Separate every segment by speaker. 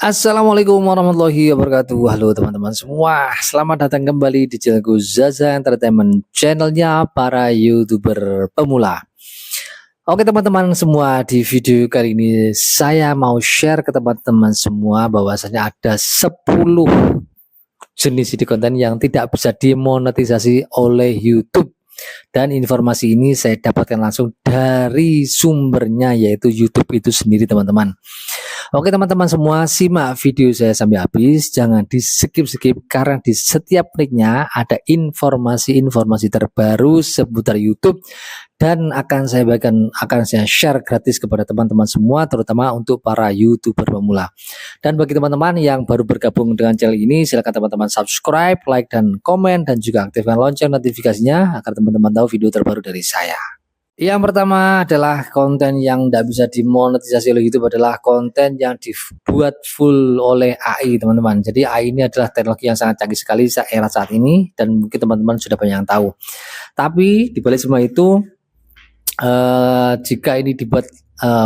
Speaker 1: Assalamualaikum warahmatullahi wabarakatuh. Halo teman-teman semua, selamat datang kembali di channelku Zaza Entertainment, channelnya para YouTuber pemula. Oke teman-teman semua, di video kali ini saya mau share ke teman-teman semua bahwasanya ada 10 jenis video konten yang tidak bisa dimonetisasi oleh YouTube. Dan informasi ini saya dapatkan langsung dari sumbernya, yaitu YouTube itu sendiri teman-teman. Oke teman-teman semua, simak video saya sampai habis, jangan di skip-skip karena di setiap menitnya ada informasi-informasi terbaru seputar YouTube dan akan saya share gratis kepada teman-teman semua, terutama untuk para YouTuber pemula. Dan bagi teman-teman yang baru bergabung dengan channel ini, silakan teman-teman subscribe, like dan komen, dan juga aktifkan lonceng notifikasinya agar teman-teman tahu video terbaru dari saya. Yang pertama adalah konten yang tidak bisa dimonetisasi oleh YouTube adalah konten yang dibuat full oleh AI teman-teman. Jadi AI ini adalah teknologi yang sangat canggih sekali era saat ini dan mungkin teman-teman sudah banyak yang tahu. Tapi di balik semua itu, jika ini dibuat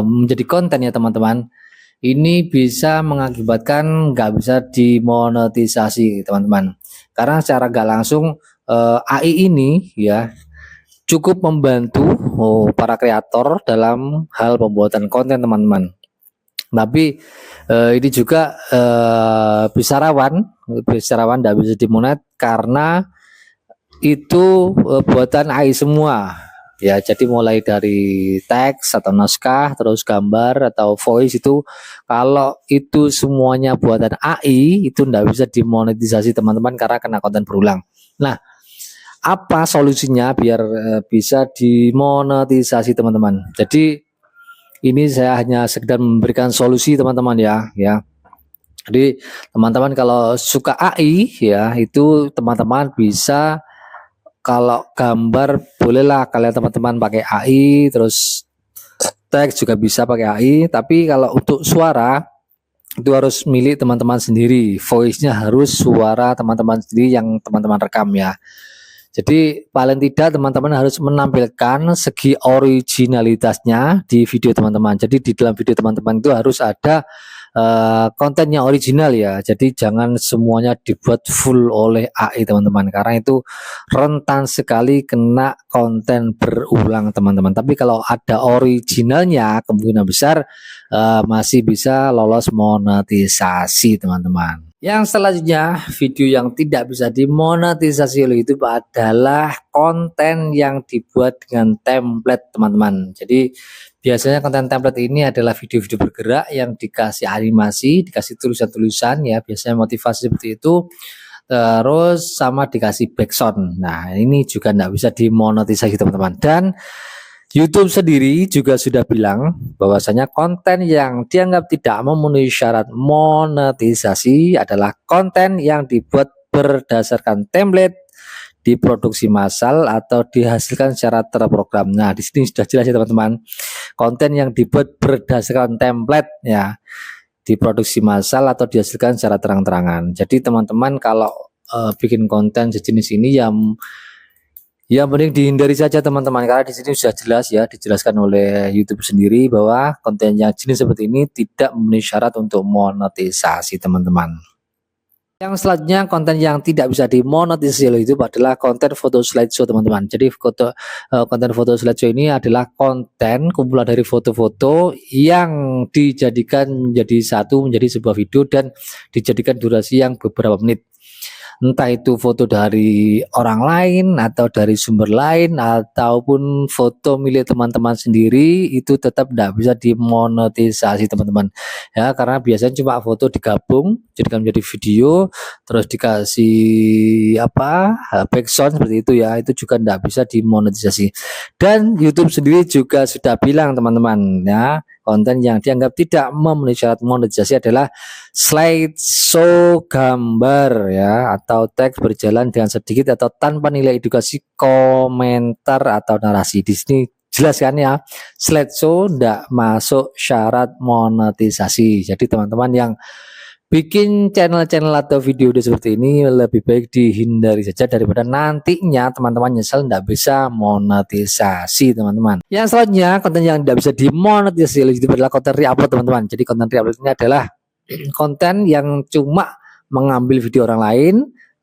Speaker 1: menjadi konten ya teman-teman, ini bisa mengakibatkan nggak bisa dimonetisasi teman-teman. Karena secara nggak langsung AI ini ya cukup membantu para kreator dalam hal pembuatan konten teman-teman. Tapi ini juga bisa rawan tidak bisa dimonet karena itu buatan AI semua. Ya, jadi mulai dari teks atau naskah, terus gambar atau voice itu, kalau itu semuanya buatan AI itu tidak bisa dimonetisasi teman-teman karena kena konten berulang. Nah, apa solusinya biar bisa dimonetisasi teman-teman? Jadi ini saya hanya sekedar memberikan solusi teman-teman ya. Jadi teman-teman kalau suka AI ya, itu teman-teman bisa, kalau gambar bolehlah kalian teman-teman pakai AI, terus teks juga bisa pakai AI, tapi kalau untuk suara itu harus milik teman-teman sendiri. Voice-nya harus suara teman-teman sendiri yang teman-teman rekam ya. Jadi paling tidak teman-teman harus menampilkan segi originalitasnya di video teman-teman. Jadi di dalam video teman-teman itu harus ada kontennya original ya. Jadi jangan semuanya dibuat full oleh AI teman-teman, karena itu rentan sekali kena konten berulang teman-teman. Tapi kalau ada originalnya, kemungkinan besar masih bisa lolos monetisasi teman-teman. Yang selanjutnya, video yang tidak bisa dimonetisasi oleh YouTube adalah konten yang dibuat dengan template teman-teman. Jadi biasanya konten template ini adalah video-video bergerak yang dikasih animasi, dikasih tulisan-tulisan ya, biasanya motivasi seperti itu, terus sama dikasih backsound. Nah, ini juga tidak bisa dimonetisasi teman-teman. Dan YouTube sendiri juga sudah bilang bahwasanya konten yang dianggap tidak memenuhi syarat monetisasi adalah konten yang dibuat berdasarkan template, diproduksi massal atau dihasilkan secara terprogram. Nah, di sini sudah jelas ya teman-teman. Konten yang dibuat berdasarkan template ya, diproduksi massal atau dihasilkan secara terang-terangan. Jadi teman-teman kalau bikin konten sejenis ini yang mending dihindari saja teman-teman, karena di sini sudah jelas ya, dijelaskan oleh YouTube sendiri bahwa konten yang jenis seperti ini tidak memenuhi syarat untuk monetisasi teman-teman. Yang selanjutnya, konten yang tidak bisa dimonetisasi oleh YouTube adalah konten foto slideshow teman-teman. Jadi konten foto slideshow ini adalah konten kumpulan dari foto-foto yang dijadikan menjadi sebuah video dan dijadikan durasi yang beberapa menit. Entah itu foto dari orang lain atau dari sumber lain ataupun foto milik teman-teman sendiri, itu tetap tidak bisa dimonetisasi teman-teman ya, karena biasanya cuma foto digabung jadikan menjadi video terus dikasih backsound seperti itu ya, itu juga tidak bisa dimonetisasi. Dan YouTube sendiri juga sudah bilang teman-teman ya, konten yang dianggap tidak memenuhi syarat monetisasi adalah slideshow gambar ya, atau teks berjalan dengan sedikit atau tanpa nilai edukasi, komentar atau narasi. Di sini jelas kan ya, slideshow tidak masuk syarat monetisasi. Jadi teman-teman yang bikin channel-channel atau video seperti ini lebih baik dihindari saja daripada nantinya teman-teman nyesel tidak bisa monetisasi teman-teman. Yang selanjutnya, konten yang tidak bisa dimonetisasi oleh YouTube adalah konten reupload teman-teman. Jadi konten reupload ini adalah konten yang cuma mengambil video orang lain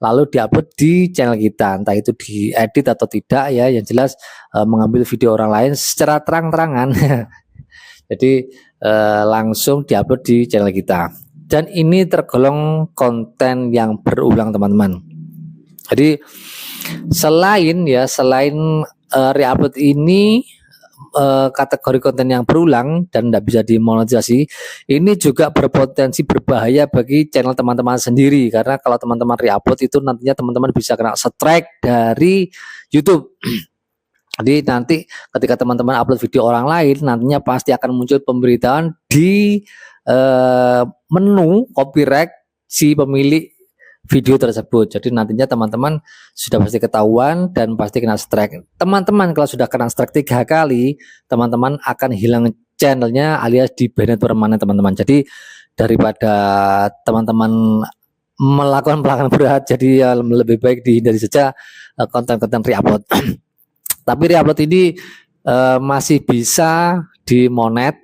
Speaker 1: lalu diupload di channel kita, entah itu diedit atau tidak ya, yang jelas mengambil video orang lain secara terang-terangan. Jadi langsung diupload di channel kita. Dan ini tergolong konten yang berulang teman-teman. Jadi selain reupload ini kategori konten yang berulang dan tidak bisa dimonetisasi, ini juga berpotensi berbahaya bagi channel teman-teman sendiri, karena kalau teman-teman reupload itu nantinya teman-teman bisa kena strike dari YouTube. Jadi nanti ketika teman-teman upload video orang lain, nantinya pasti akan muncul pemberitaan di menu copyright si pemilik video tersebut. Jadi nantinya teman-teman sudah pasti ketahuan dan pasti kena strike. Teman-teman kalau sudah kena strike 3 kali, teman-teman akan hilang channelnya alias di banned permanen teman-teman. Jadi daripada teman-teman melakukan pelanggaran berat, jadi ya lebih baik dihindari saja konten-konten reupload. Tapi reupload ini masih bisa dimonet,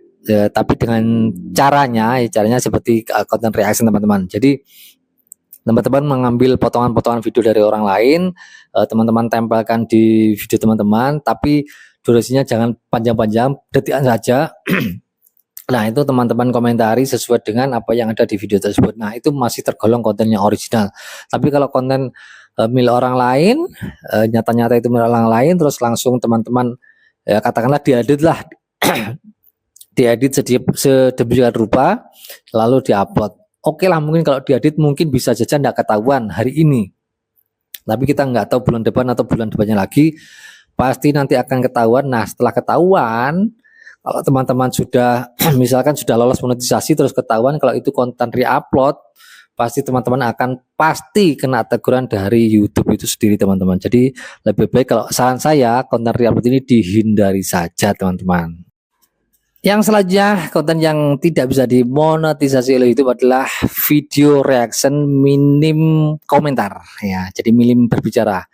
Speaker 1: tapi dengan caranya seperti konten reaction teman-teman. Jadi teman-teman mengambil potongan-potongan video dari orang lain, teman-teman tempelkan di video teman-teman, tapi durasinya jangan panjang-panjang, detikan saja. Nah, itu teman-teman komentari sesuai dengan apa yang ada di video tersebut. Nah, itu masih tergolong konten yang original. Tapi kalau konten milik orang lain, nyata-nyata itu milik orang lain, terus langsung teman-teman katakanlah diedit lah, diedit sedemikian rupa, lalu diupload. Oke lah, mungkin kalau diedit mungkin bisa saja tidak ketahuan hari ini, tapi kita nggak tahu bulan depan atau bulan depannya lagi, pasti nanti akan ketahuan. Nah, setelah ketahuan, kalau teman-teman sudah misalkan sudah lolos monetisasi terus ketahuan kalau itu konten reupload, pasti teman-teman akan pasti kena teguran dari YouTube itu sendiri teman-teman. Jadi lebih baik, kalau saran saya, konten reupload ini dihindari saja teman-teman. Yang selanjutnya, konten yang tidak bisa dimonetisasi oleh YouTube adalah video reaction minim komentar ya. Jadi minim berbicara.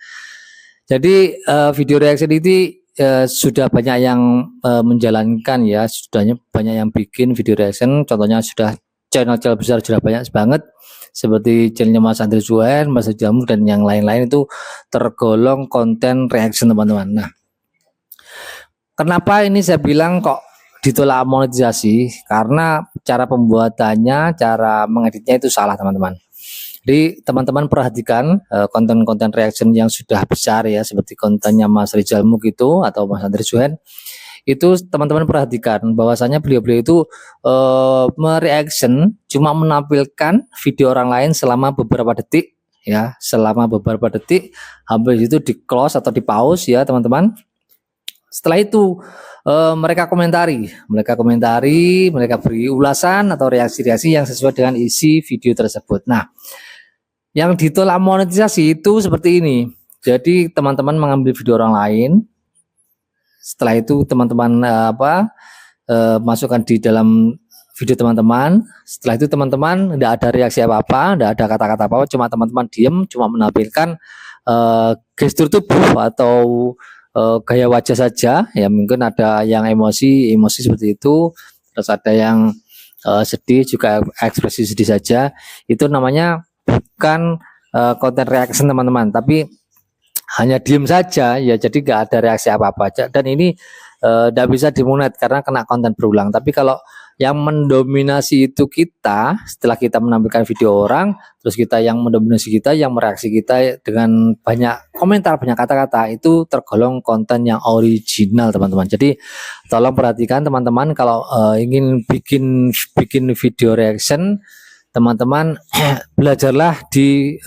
Speaker 1: Jadi video reaction ini sudah banyak yang menjalankan ya, sudah banyak yang bikin video reaction. Contohnya sudah channel-channel besar sudah banyak banget, seperti channelnya Mas Andre Zuhair, Mas Jamu dan yang lain-lain itu tergolong konten reaction teman-teman. Nah, kenapa ini saya bilang kok ditolak monetisasi? Karena cara pembuatannya, cara mengeditnya itu salah teman-teman. Jadi teman-teman perhatikan konten-konten reaction yang sudah besar ya, seperti kontennya Mas Rizal Muk itu atau Mas Andre Zuhair, itu teman-teman perhatikan bahwasanya beliau-beliau itu mereaction cuma menampilkan video orang lain selama beberapa detik ya, selama beberapa detik, habis itu di close atau di pause ya teman-teman. Setelah itu mereka komentari, mereka beri ulasan atau reaksi-reaksi yang sesuai dengan isi video tersebut. Nah, yang ditolak monetisasi itu seperti ini. Jadi teman-teman mengambil video orang lain, setelah itu teman-teman masukkan di dalam video teman-teman. Setelah itu teman-teman tidak ada reaksi apa-apa, tidak ada kata-kata apa-apa, cuma teman-teman diam, cuma menampilkan gestur tubuh atau gaya wajah saja ya, mungkin ada yang emosi seperti itu, terus ada yang sedih juga, ekspresi sedih saja. Itu namanya bukan konten reaction teman-teman, tapi hanya diem saja ya, jadi nggak ada reaksi apa-apa. Dan ini tidak bisa dimonet karena kena konten berulang. Tapi kalau yang mendominasi itu kita, setelah kita menampilkan video orang, terus kita yang mendominasi kita, yang mereaksi kita dengan banyak komentar, banyak kata-kata, itu tergolong konten yang original teman-teman. Jadi tolong perhatikan teman-teman, kalau ingin bikin video reaction, teman-teman belajarlah di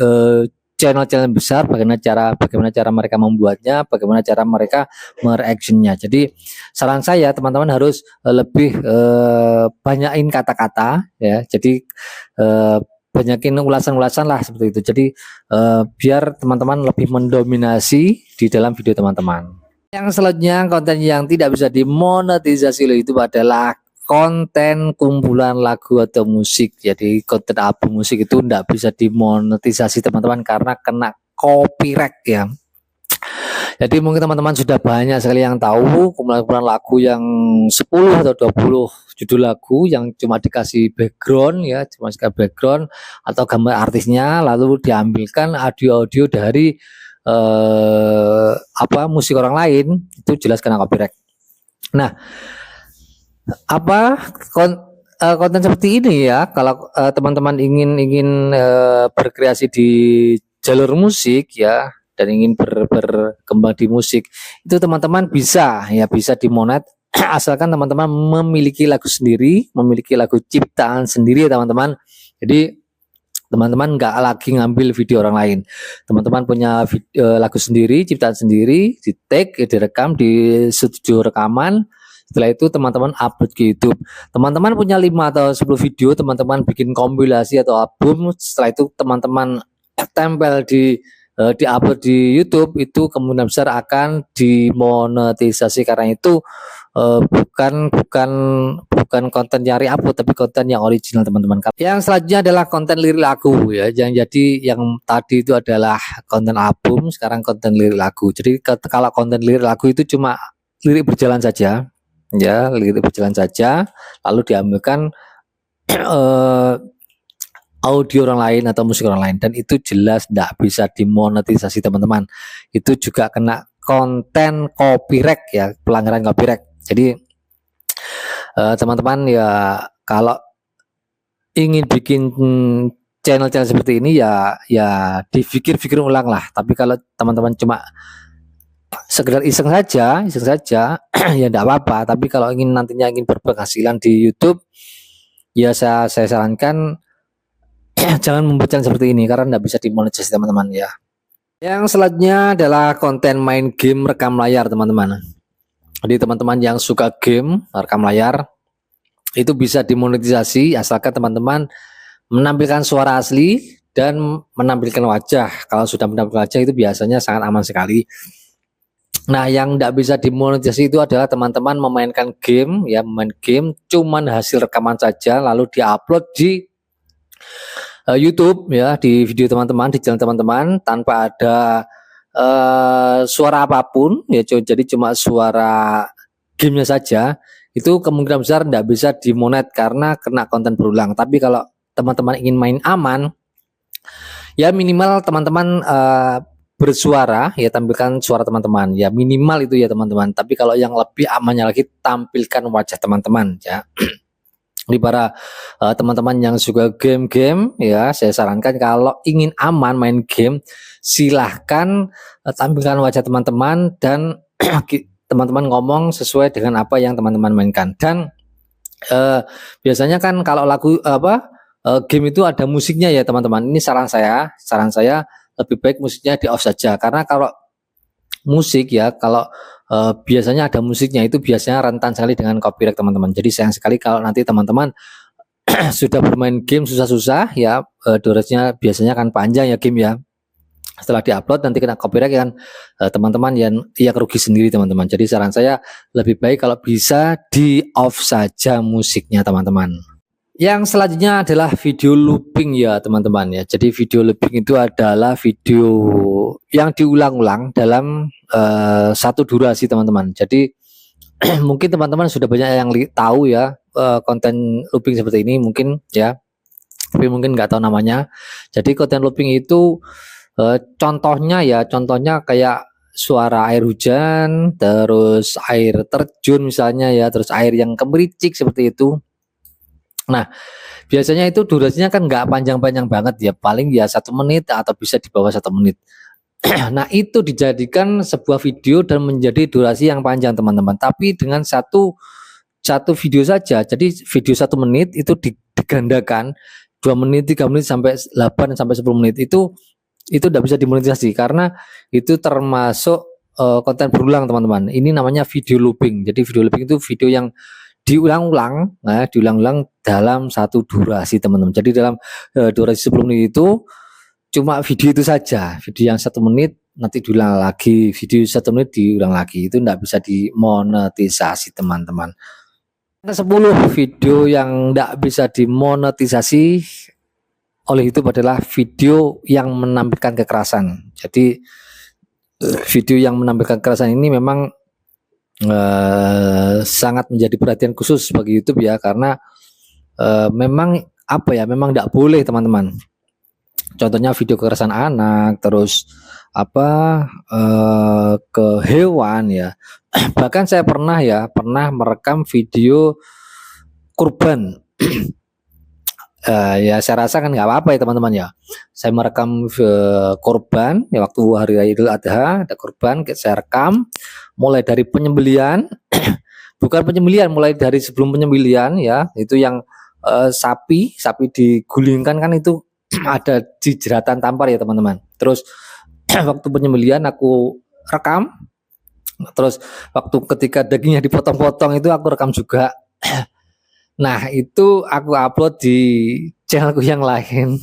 Speaker 1: channel-channel besar bagaimana cara mereka membuatnya, bagaimana cara mereka mereactionnya. Jadi saran saya teman-teman harus lebih banyakin kata-kata ya. Jadi banyakin ulasan-ulasan lah seperti itu. Jadi biar teman-teman lebih mendominasi di dalam video teman-teman. Yang selanjutnya, konten yang tidak bisa dimonetisasi oleh YouTube adalah konten kumpulan lagu atau musik. Jadi konten album musik itu tidak bisa dimonetisasi teman-teman karena kena copyright ya. Jadi mungkin teman-teman sudah banyak sekali yang tahu kumpulan-kumpulan lagu yang 10 atau 20 judul lagu yang cuma dikasih background ya, cuma dikasih background atau gambar artisnya lalu diambilkan audio-audio dari musik orang lain, itu jelas kena copyright. Nah, konten seperti ini ya, kalau teman-teman ingin berkreasi di jalur musik ya dan ingin berkembang di musik, itu teman-teman bisa dimonet asalkan teman-teman memiliki lagu sendiri, memiliki lagu ciptaan sendiri ya teman-teman. Jadi teman-teman nggak lagi ngambil video orang lain. Teman-teman punya lagu sendiri, ciptaan sendiri, di tag, direkam di studio rekaman. Setelah itu teman-teman upload ke YouTube. Teman-teman punya 5 atau 10 video, teman-teman bikin kompilasi atau album. Setelah itu teman-teman tempel di upload di YouTube, itu kemungkinan besar akan dimonetisasi karena itu bukan konten yang upload tapi konten yang original teman-teman. Yang selanjutnya adalah konten lirik lagu ya. Yang tadi itu adalah konten album, sekarang konten lirik lagu. Jadi kalau konten lirik lagu itu cuma lirik berjalan saja ya, lirik berjalan saja lalu diambilkan audio orang lain atau musik orang lain, dan itu jelas tidak bisa dimonetisasi teman-teman. Itu juga kena konten copyright ya, pelanggaran copyright. Jadi teman-teman ya kalau ingin bikin channel-channel seperti ini ya dipikir-pikir ulang lah. Tapi kalau teman-teman cuma sekedar iseng saja ya tidak apa-apa. Tapi kalau nantinya ingin berpenghasilan di YouTube ya saya sarankan jangan membuat channel seperti ini karena tidak bisa dimonetisasi teman-teman ya. Yang selanjutnya adalah konten main game rekam layar teman-teman. Jadi teman-teman yang suka game rekam layar itu bisa dimonetisasi asalkan teman-teman menampilkan suara asli dan menampilkan wajah. Kalau sudah menampilkan wajah itu biasanya sangat aman sekali. Nah, yang tidak bisa dimonetisasi itu adalah teman-teman memainkan game ya, main game cuman hasil rekaman saja lalu diupload di YouTube ya, di video teman-teman, di channel teman-teman tanpa ada suara apapun ya, jadi cuma suara gamenya saja, itu kemungkinan besar tidak bisa dimonet karena kena konten berulang. Tapi kalau teman-teman ingin main aman ya minimal teman-teman bersuara ya, tampilkan suara teman-teman ya, minimal itu ya teman-teman. Tapi kalau yang lebih amannya lagi, tampilkan wajah teman-teman ya. Di para teman-teman yang suka game-game ya, saya sarankan kalau ingin aman main game, silahkan tampilkan wajah teman-teman dan teman-teman ngomong sesuai dengan apa yang teman-teman mainkan. Dan biasanya kan kalau lagu game itu ada musiknya ya teman-teman. Ini saran saya lebih baik musiknya di off saja, karena kalau musik ya, kalau biasanya ada musiknya itu biasanya rentan sekali dengan copyright teman-teman. Jadi sayang sekali kalau nanti teman-teman sudah bermain game susah-susah ya, durasinya biasanya kan panjang ya game ya. Setelah diupload nanti kena copyright kan teman-teman yang rugi sendiri teman-teman. Jadi saran saya lebih baik kalau bisa di off saja musiknya teman-teman. Yang selanjutnya adalah video looping ya teman-teman ya. Jadi video looping itu adalah video yang diulang-ulang dalam satu durasi teman-teman. Jadi mungkin teman-teman sudah banyak yang tahu ya konten looping seperti ini mungkin ya, tapi mungkin nggak tahu namanya. Jadi konten looping itu contohnya kayak suara air hujan, terus air terjun misalnya ya, terus air yang kemericik seperti itu. Nah, biasanya itu durasinya kan nggak panjang-panjang banget ya, paling ya 1 menit atau bisa di bawah 1 menit. Nah, itu dijadikan sebuah video dan menjadi durasi yang panjang teman-teman, tapi dengan satu video saja. Jadi video 1 menit itu digandakan 2 menit, 3 menit sampai 8 sampai 10 menit itu tidak bisa dimonetisasi karena itu termasuk konten berulang teman-teman. Ini namanya video looping. Jadi video looping itu video yang diulang-ulang dalam satu durasi teman-teman. Jadi dalam durasi 10 menit itu cuma video itu saja, video yang 1 menit nanti diulang lagi, video 1 menit diulang lagi, itu tidak bisa dimonetisasi teman-teman. 10 video yang tidak bisa dimonetisasi oleh YouTube adalah video yang menampilkan kekerasan. Jadi video yang menampilkan kekerasan ini memang sangat menjadi perhatian khusus bagi YouTube ya, karena memang apa ya, memang tidak boleh teman-teman. Contohnya video kekerasan anak, terus apa ke hewan ya. Bahkan saya pernah merekam video kurban. Ya saya rasa kan nggak apa-apa ya teman-teman ya. Saya merekam korban ya waktu hari raya Idul Adha, ada korban saya rekam mulai dari penyembelihan, bukan penyembelihan, mulai dari sebelum penyembelihan ya, itu yang sapi digulingkan kan itu ada di jeratan tampar ya teman-teman. Terus waktu penyembelihan aku rekam, terus waktu ketika dagingnya dipotong-potong itu aku rekam juga. Nah itu aku upload di channelku yang lain.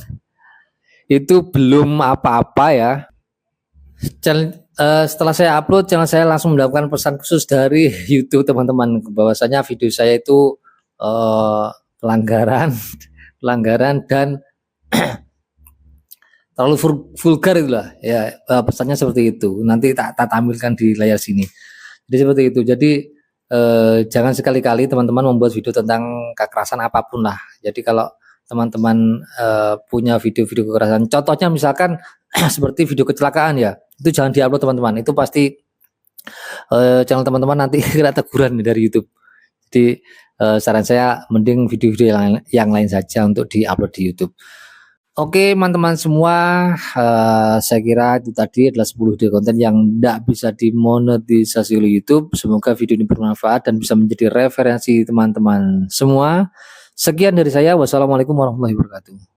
Speaker 1: Itu belum apa-apa ya. Setelah saya upload, channel saya langsung mendapatkan pesan khusus dari YouTube teman-teman, bahwasanya video saya itu pelanggaran dan terlalu vulgar itulah ya, pesannya seperti itu. Nanti tak tampilkan di layar sini. Jadi seperti itu. Jadi jangan sekali-kali teman-teman membuat video tentang kekerasan apapun lah. Jadi kalau teman-teman punya video-video kekerasan, contohnya misalkan seperti video kecelakaan ya, itu jangan diupload teman-teman. Itu pasti channel teman-teman nanti kena teguran dari YouTube. Jadi saran saya mending video-video yang lain saja untuk diupload di YouTube. Oke teman-teman semua, saya kira itu tadi adalah 10 video konten yang tidak bisa dimonetisasi oleh YouTube. Semoga video ini bermanfaat dan bisa menjadi referensi teman-teman semua. Sekian dari saya, wassalamualaikum warahmatullahi wabarakatuh.